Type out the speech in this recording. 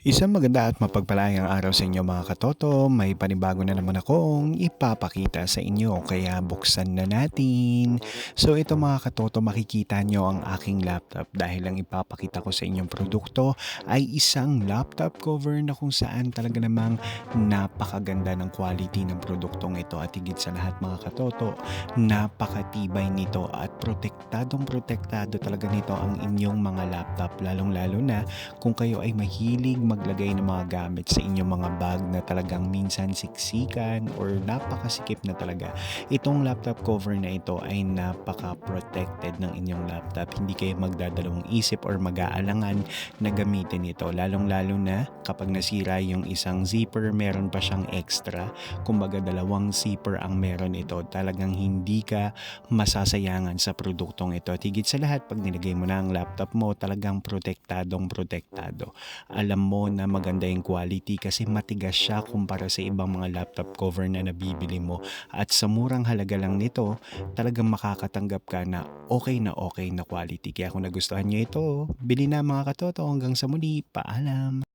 Isang maganda at mapagpalayang araw sa inyo mga katoto. May panibago na naman akong ipapakita sa inyo kaya buksan na natin. So ito mga katoto, makikita nyo ang aking laptop dahil ang ipapakita ko sa inyong produkto ay isang laptop cover na kung saan talaga namang napakaganda ng quality ng produktong ito at higit sa lahat mga katoto, napakatibay nito at protektado talaga nito ang inyong mga laptop, lalong lalo na kung kayo ay mahilig maglagay ng mga gamit sa inyong mga bag na talagang minsan siksikan or napakasikip na talaga. Itong laptop cover na ito ay napaka-protected ng inyong laptop. Hindi kayo magdadalawang isip or mag-aalangan na gamitin ito. Lalong-lalo na kapag nasira yung isang zipper, meron pa siyang extra. Kumbaga dalawang zipper ang meron ito. Talagang hindi ka masasayangan sa produktong ito. At higit sa lahat, pag nilagay mo na ang laptop mo, talagang protektado. Alam mo na maganda yung quality kasi matigas siya kumpara sa ibang mga laptop cover na nabibili mo. At sa murang halaga lang nito, talagang makakatanggap ka na okay na quality. Kaya kung nagustuhan nyo ito, bili na mga katoto. Hanggang sa muli, paalam!